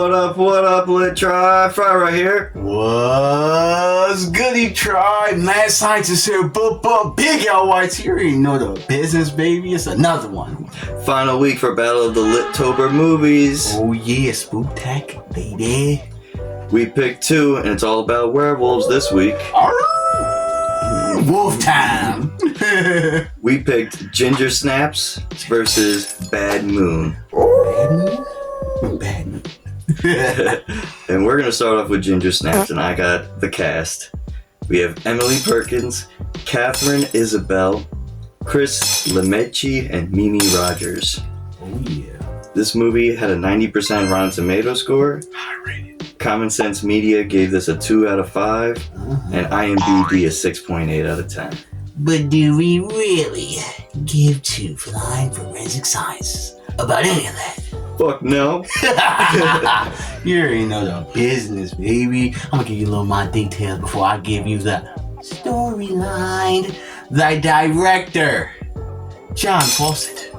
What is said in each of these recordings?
What up, Lit Tribe? Fry right here. What's goody, tribe? Mad Scientist here, but Big LYT here. You know the business, baby. It's another one. Final week for Battle of the LYTOBER movies. Oh yeah, Spooktac, baby. We picked two, and it's all about werewolves this week. Wolf time. We picked Ginger Snaps versus Bad Moon. Bad Moon. And we're going to start off with Ginger Snaps, and I got the cast. We have Emily Perkins, Catherine Isabel, Chris Lemecci, and Mimi Rogers. Oh yeah. This movie had a 90% Rotten Tomato score. High rated. Common Sense Media gave this a 2 out of 5, and IMDb a 6.8 out of 10. But do we really give two flying forensic science about any of that? Fuck no. You already know the business, baby. I'm gonna give you a little more details before I give you the storyline. The director, John Fawcett.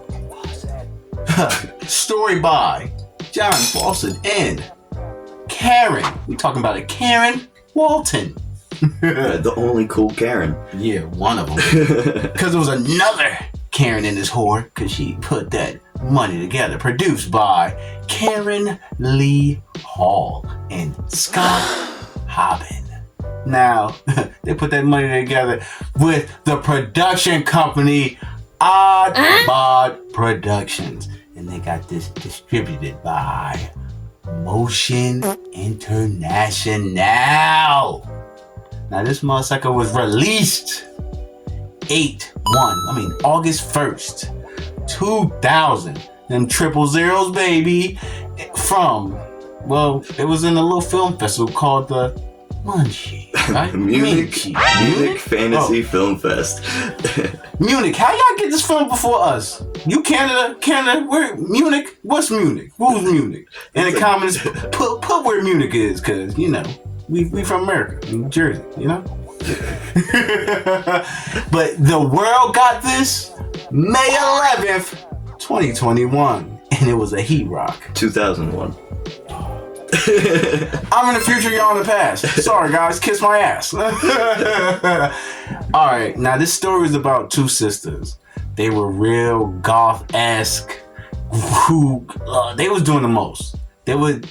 Story by John Fawcett and Karen. We talking about a Karen Walton. The only cool Karen. Yeah, one of them. Because there was another Karen in this whore, because she put that money together. Produced by Karen Lee Hall and Scott Hobbin. Now, they put that money together with the production company Odd Bod Productions. And they got this distributed by Motion International. Now this motherfucker was released August 1st, 2000. Them 000, baby. It was in a little film festival called the Munchie, right? Munich Fantasy Film Fest. Munich, how y'all get this film before us? You Canada, where Munich? What's Munich? Who's Munich? In the comments, put where Munich is, cause you know we from America, New Jersey, you know. But the world got this May 11th, 2021, and it was a heat rock. 2001. I'm in the future, y'all in the past. Sorry, guys, kiss my ass. Alright, now this story is about two sisters. They were real goth-esque. They was doing the most. They would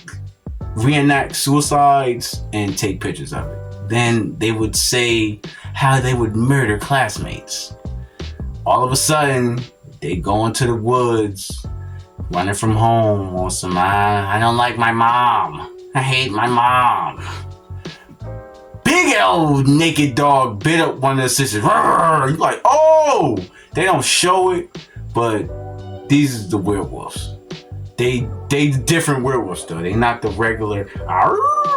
reenact suicides and take pictures of it. Then they would say how they would murder classmates. All of a sudden, they go into the woods, running from home on some, I don't like my mom. I hate my mom. Big old naked dog bit up one of the sisters. You're like, oh! They don't show it, but these are the werewolves. They different werewolves though. They not the regular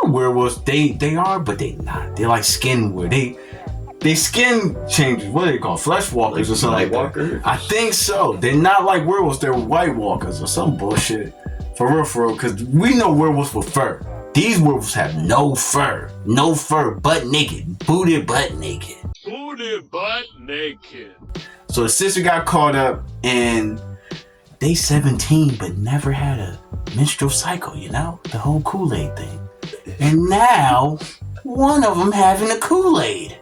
werewolves. They are, but they not. They're like skin weird. They skin changes. What are they called? Flesh walkers or something like that. I think so. They're not like werewolves. They're white walkers or some bullshit. For real, because we know werewolves with fur. These werewolves have no fur. No fur, butt naked. Booty butt naked. Booty butt naked. So the sister got caught up and they 17 but never had a menstrual cycle, you know? The whole Kool-Aid thing. And now, one of them having a Kool-Aid.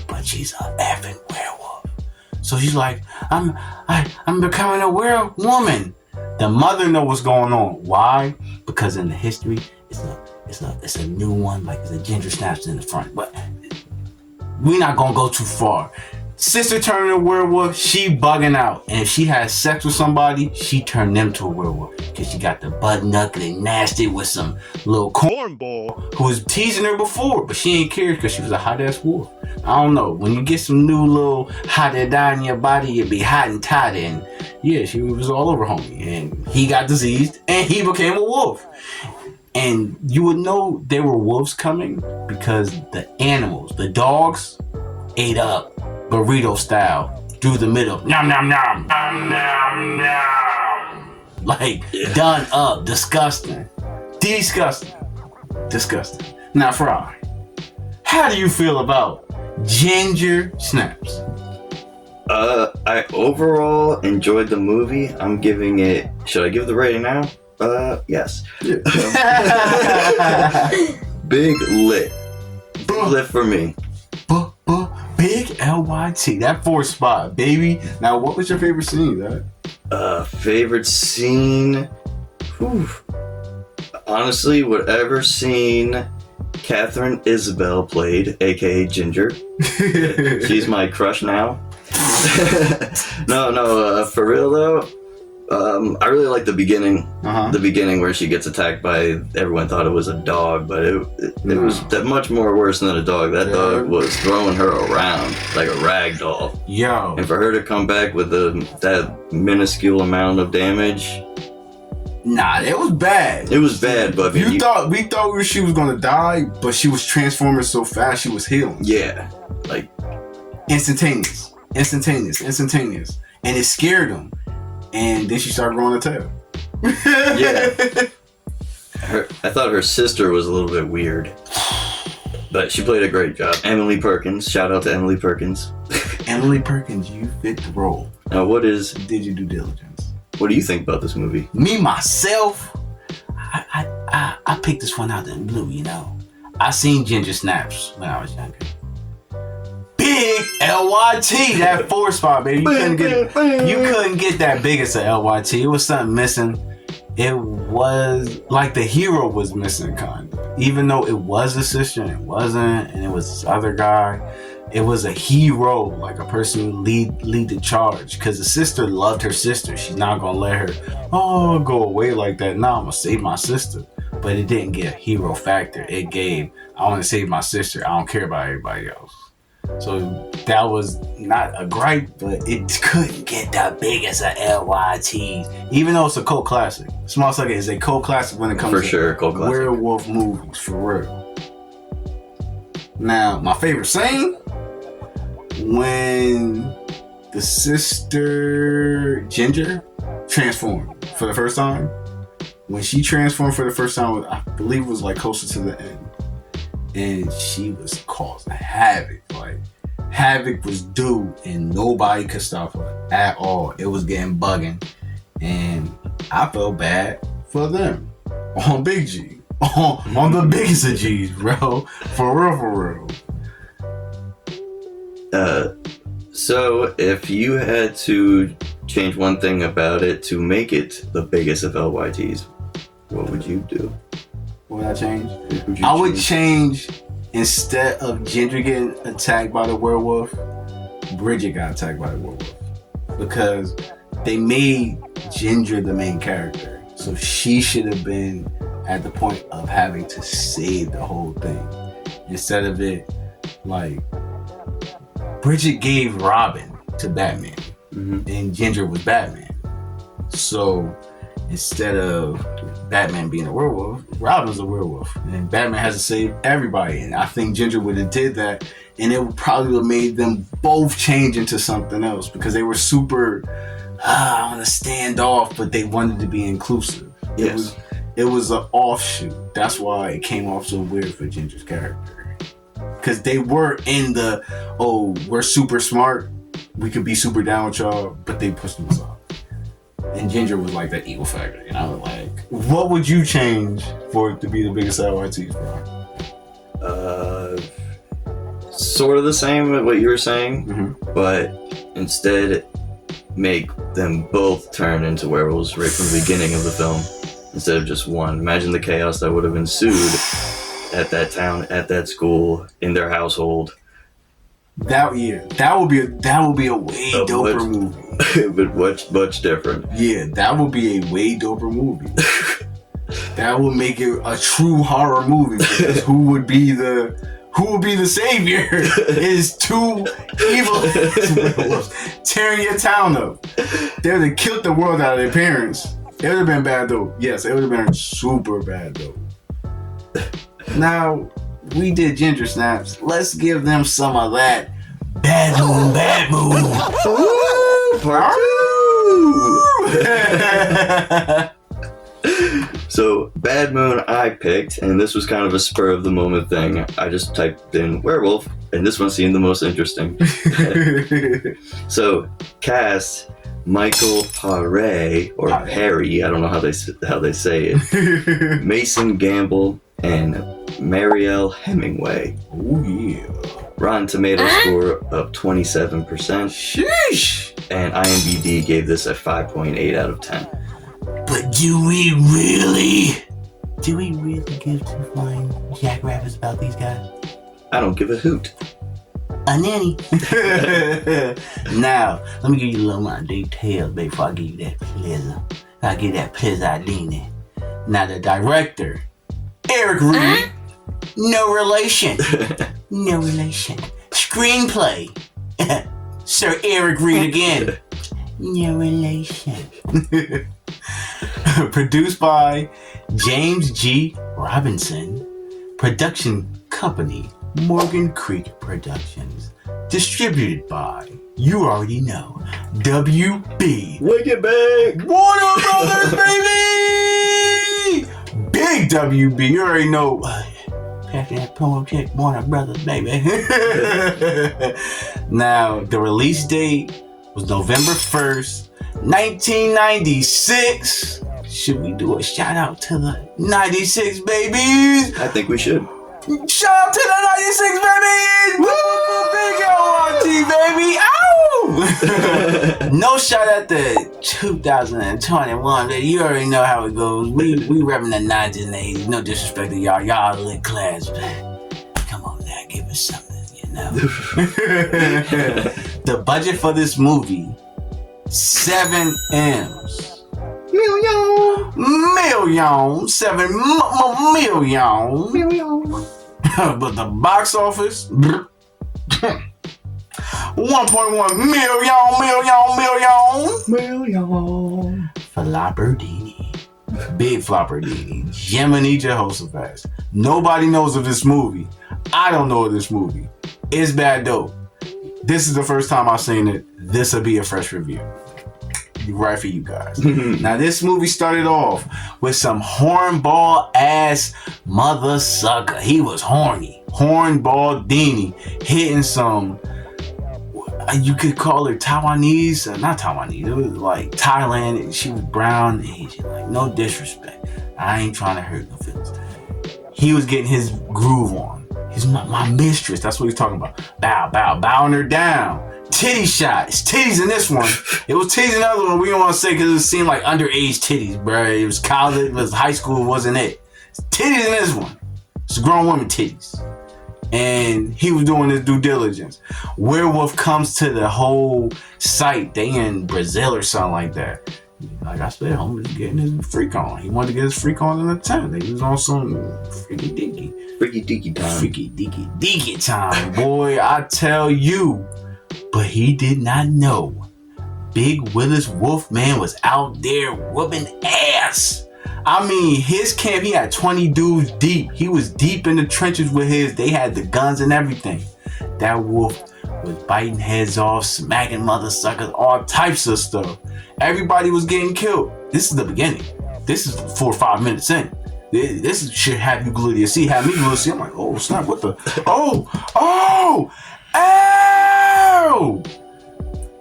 But she's a effing werewolf. So she's like, I'm becoming a werewolf. The mother knows what's going on. Why? Because in the history, it's a new one, like it's a Ginger Snaps in the front. But we're not gonna go too far. Sister turning a werewolf, she bugging out. And if she has sex with somebody, she turned them to a werewolf. Because she got the butt knuckling nasty with some little cornball who was teasing her before, but she ain't cared because she was a hot ass wolf. I don't know. When you get some new little hot air in your body, you'll be hot and tight. And yeah, she was all over homie. And he got diseased and he became a wolf. And you would know there were wolves coming because the animals, the dogs, ate up burrito style through the middle. Nom nom nom. Nom nom nom. Like done up. Disgusting. Disgusting. Now Fry, how do you feel about Ginger Snaps? I overall enjoyed the movie. I'm giving it, should I give the rating now? Yes. Yeah. Big lit. Big lit for me. Big LYT. That 4th spot, baby. Now, what was your favorite scene, that? Favorite scene? Whew. Honestly, whatever scene Catherine Isabel played, aka Ginger. She's my crush now. No, for real though. I really like the beginning. The beginning where she gets attacked by, everyone thought it was a dog, but it was that much more worse than a dog. That dog was throwing her around like a rag doll. Yo. And for her to come back with that minuscule amount of damage. Nah, it was bad. It was bad, but we thought she was gonna die, but she was transforming so fast she was healing. Yeah, like instantaneous, and it scared him. And then she started growing a tail. Yeah, I thought her sister was a little bit weird, but she played a great job. Emily Perkins, shout out to Emily Perkins. Emily Perkins, you fit the role. Now, did your due diligence? What do you think about this movie? Me, myself, I picked this one out in blue, you know. I seen Ginger Snaps when I was younger. Big LYT, that 4th spot, baby. You couldn't get that big as a LYT. It was something missing. It was like the hero was missing, kind of. Even though it was a sister and it wasn't, and it was this other guy. It was a hero, like a person who lead the charge. Because the sister loved her sister. She's not going to let her, go away like that. No, I'm going to save my sister. But it didn't get a hero factor. It gave, I want to save my sister. I don't care about everybody else. So that was not a gripe, but it couldn't get that big as a LYT. Even though it's a cult classic. Small Sucker is a cult classic when it comes to cult classic. Werewolf movies, for real. Now, my favorite scene, when the sister Ginger transformed for the first time. When she transformed for the first time, I believe it was like closer to the end. And she was causing havoc. Like, havoc was due and nobody could stop her at all. It was getting bugging. And I felt bad for them. On Big G. On the biggest of G's, bro. For real. So if you had to change one thing about it to make it the biggest of LYTs, what would you do? What would I change? I would change, instead of Ginger getting attacked by the werewolf, Bridget got attacked by the werewolf. Because they made Ginger the main character. So she should have been at the point of having to save the whole thing. Instead of it, like, Bridget gave Robin to Batman. And Ginger was Batman. So instead of Batman being a werewolf, Robin's a werewolf. And Batman has to save everybody. And I think Ginger would have did that. And it would probably have made them both change into something else. Because they were super, I want to stand off, but they wanted to be inclusive. Yes. It was an offshoot. That's why it came off so weird for Ginger's character. Because they were in the, we're super smart, we could be super down with y'all, but they pushed them aside. And Ginger was like that evil factor, and I was like, what would you change for it to be the biggest LYT, bro? Sort of the same with what you were saying, but instead make them both turn into werewolves right from the beginning of the film, instead of just one. Imagine the chaos that would have ensued at that town, at that school, in their household. That would be a way doper movie. But much different. Yeah, that would be a way doper movie. That would make it a true horror movie, because who would be the savior is two evil werewolves tearing your town up. They would have killed the world out of their parents. It would have been bad though. Yes, it would have been super bad though. Now, we did Ginger Snaps. Let's give them some of that bad moon. Part 2! So, Bad Moon I picked, and this was kind of a spur of the moment thing. I just typed in werewolf, and this one seemed the most interesting. So, cast, Michael Paré, or Harry, I don't know how they say it, Mason Gamble, and Marielle Hemingway. Oh yeah. Rotten Tomato score of 27%. Sheesh. And IMDb gave this a 5.8 out of 10. But do we really give two flying jackrabbits about these guys? I don't give a hoot. A nanny. Now, let me give you a little more details before I give you that pleasure. I give that pleasure. Now, the director, Eric Reed, no relation. No relation. Screenplay, Sir Eric Reed again. No relation. Produced by James G. Robinson. Production company, Morgan Creek Productions. Distributed by, you already know, WB. Wicked Big! Warner Brothers, baby! Big WB, you already know. Passing that promo check, Warner Brothers, baby. Now, the release date was November 1st, 1996. Should we do a shout out to the 96 babies? I think we should. Shout out to the 96 babies! Woo! Big LYT, baby! Ow! No shout out to 2021, baby. You already know how it goes. We repping the 90s and 80s. No disrespect to y'all. Y'all lit class, man. Come on now, give us something, you know. The budget for this movie, 7 M's. Million. 7 million. But the box office, 1.1 million. Flopperdini. Big Flopperdini. Jiminy Jehoshaphat. Nobody knows of this movie. I don't know of this movie. It's bad dope. This is the first time I've seen it. This will be a fresh review. Right for you guys. Now this movie started off with some hornball ass mother sucker. He was horny. Hornball Dini hitting some, you could call her Taiwanese, not Taiwanese, it was like Thailand. She was brown Asian, like no disrespect. I ain't trying to hurt no feelings. He was getting his groove on. He's my mistress, that's what he's talking about. Bowing her down. Titty shot. It's titties in this one. It was titties in the other one. We don't want to say because it seemed like underage titties, bro. It was college, it was high school, it wasn't it. It's titties in this one. It's grown women titties. And he was doing his due diligence. Werewolf comes to the whole site. They in Brazil or something like that. Like I said, homie was getting his freak on. He wanted to get his freak on in the tent. He was on some freaky deaky time, boy. I tell you. But he did not know Big Willis Wolfman was out there whooping ass. I mean, his camp, he had 20 dudes deep. He was deep in the trenches with his. They had the guns and everything. That wolf was biting heads off, smacking mother suckers, all types of stuff. Everybody was getting killed. This is the beginning. This is 4 or 5 minutes in. This should have you glued to your seat. Have me glued to your seat. I'm like, oh, snap, what the? Oh!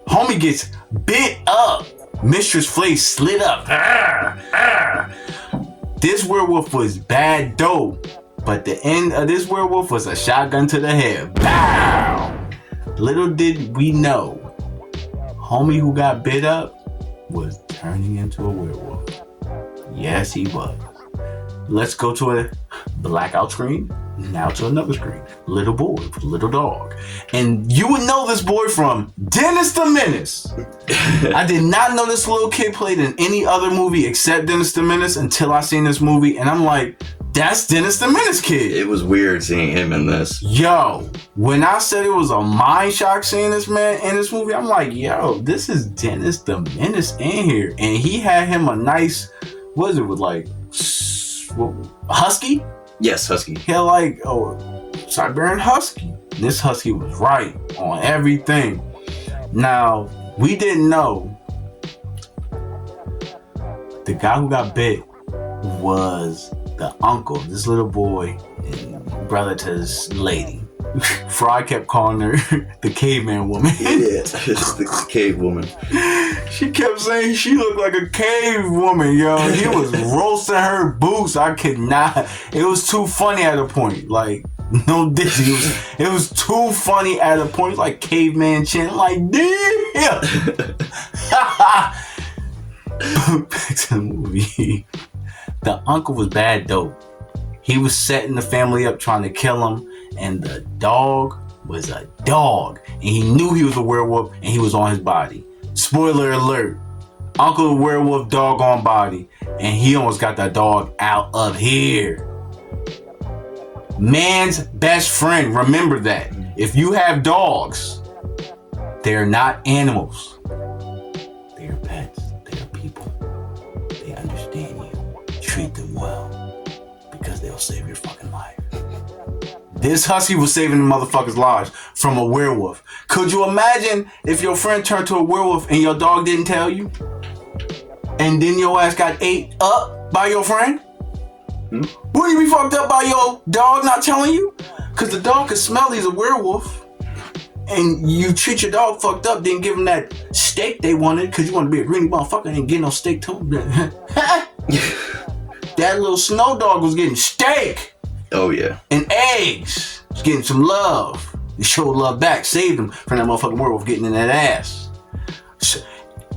Homie gets bit up. Mistress Face slit up. This werewolf was bad dope, but the end of this werewolf was a shotgun to the head. Bow! Little did we know, homie who got bit up was turning into a werewolf. Yes, he was. Let's go to a blackout screen. Now to another screen. Little boy with little dog. And you would know this boy from Dennis the Menace. I did not know this little kid played in any other movie except Dennis the Menace until I seen this movie. And I'm like, that's Dennis the Menace kid. It was weird seeing him in this. Yo, when I said it was a mind shock seeing this man in this movie, I'm like, yo, this is Dennis the Menace in here. And he had him a nice, what is it, with like, husky? Yes, husky. He had like, Siberian husky. This husky was right on everything. Now, we didn't know the guy who got bit was the uncle, this little boy, and brother to this lady. Fry kept calling her the caveman woman. Yeah, the cave woman. She kept saying she looked like a cave woman, yo. He was roasting her boots. I could not. It was too funny at a point. Like, no diss. It was too funny at a point. Like caveman chin. Like, damn. Back to the movie. The uncle was bad dope. He was setting the family up, trying to kill him, and the dog was a dog, and he knew he was a werewolf, and he was on his body. Spoiler alert: Uncle the werewolf, dog on body, and he almost got that dog out of here. Man's best friend. Remember that. If you have dogs, they're not animals. They are pets. They are people. They understand you. Treat them well, because they'll save your fucking life. This husky was saving the motherfuckers' lives from a werewolf. Could you imagine if your friend turned to a werewolf and your dog didn't tell you? And then your ass got ate up by your friend? Wouldn't you be fucked up by your dog not telling you? Because the dog could smell he's a werewolf. And you treat your dog fucked up, didn't give him that steak they wanted because you want to be a greedy motherfucker and get no steak to him. That little snow dog was getting steak. Oh, yeah. And eggs. He's getting some love. He showed love back. Saved him from that motherfucking werewolf getting in that ass.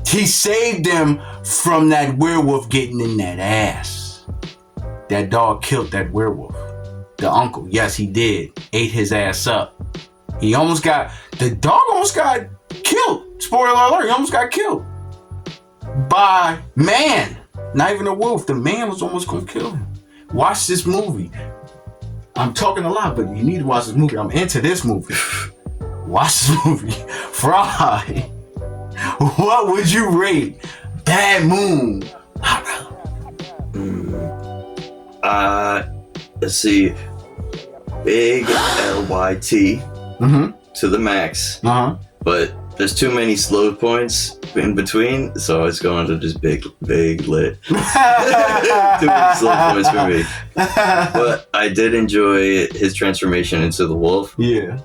He saved them from that werewolf getting in that ass. That dog killed that werewolf. The uncle, yes, he did. Ate his ass up. The dog almost got killed. Spoiler alert, he almost got killed. By man. Not even a wolf. The man was almost gonna kill him. Watch this movie. I'm talking a lot, but you need to watch this movie. I'm into this movie. Watch this movie. Fry. What would you rate Bad Moon? Let's see. Big LYT to the max. But there's too many slow points in between, so it's going to just big lit. Too many slow points for me. But I did enjoy his transformation into the wolf. Yeah.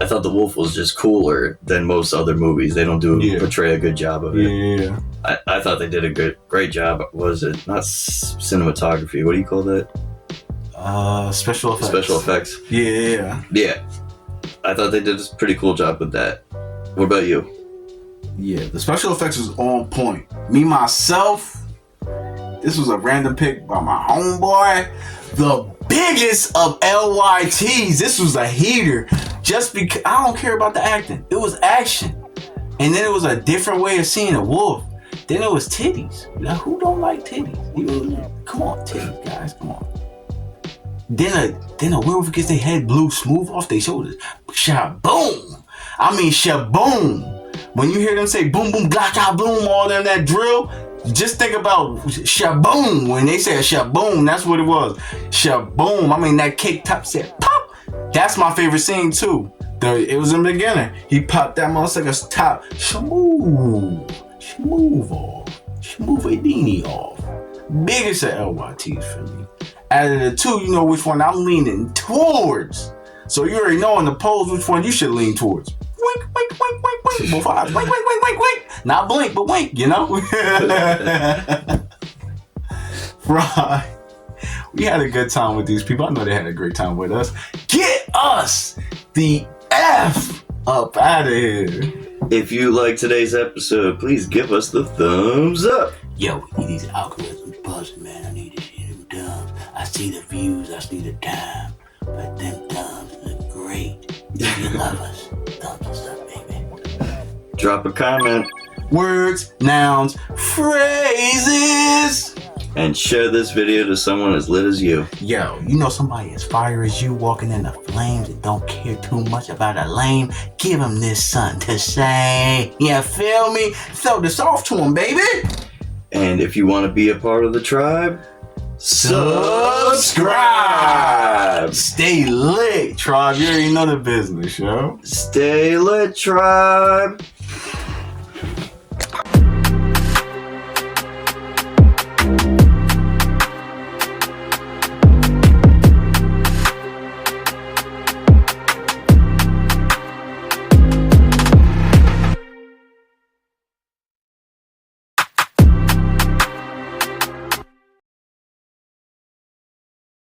I thought the wolf was just cooler than most other movies. They don't portray a good job of it. Yeah. I thought they did a great job. Was it not cinematography? What do you call that? Special effects. Special effects. Yeah. Yeah. I thought they did a pretty cool job with that. What about you? Yeah, the special effects was on point. Me, myself, this was a random pick by my homeboy. The biggest of LYTs. This was a heater. Just because I don't care about the acting. It was action. And then it was a different way of seeing a wolf. Then it was titties. Now, who don't like titties? Come on, titties, guys. Come on. Then a werewolf gets their head blew smooth off their shoulders. Shaboom! I mean shaboom! When you hear them say boom boom glaka boom, all them that drill, just think about shaboom. When they said shaboom, that's what it was. Shaboom. I mean that cake top said pop. That's my favorite scene too. It was in the beginning. He popped that motherfucker's top. Smooth off. Smooth a dini off. Biggest of LYTs for me. Out of the two, you know which one I'm leaning towards. So you already know in the polls which one you should lean towards. Wink, wink, wink, wink, wink. Both eyes. Wink, wink, wink, wink, wink. Not blink, but wink, you know? Right. We had a good time with these people. I know they had a great time with us. Get us the F up out of here. If you like today's episode, please give us the thumbs up. Yo, these algorithms buzzing, man. I need to see them thumbs. I see the views, I see the time. But them thumbs look great. If you love us, thumbs us up, baby. Drop a comment. Words, nouns, phrases. And share this video to someone as lit as you. Yo, you know somebody as fire as you walking in the flames and don't care too much about a lame? Give him this something to say. You feel me? Throw this off to him, baby. And if you want to be a part of the tribe, subscribe. Stay lit, tribe. You already know the business, yo. Stay lit, tribe.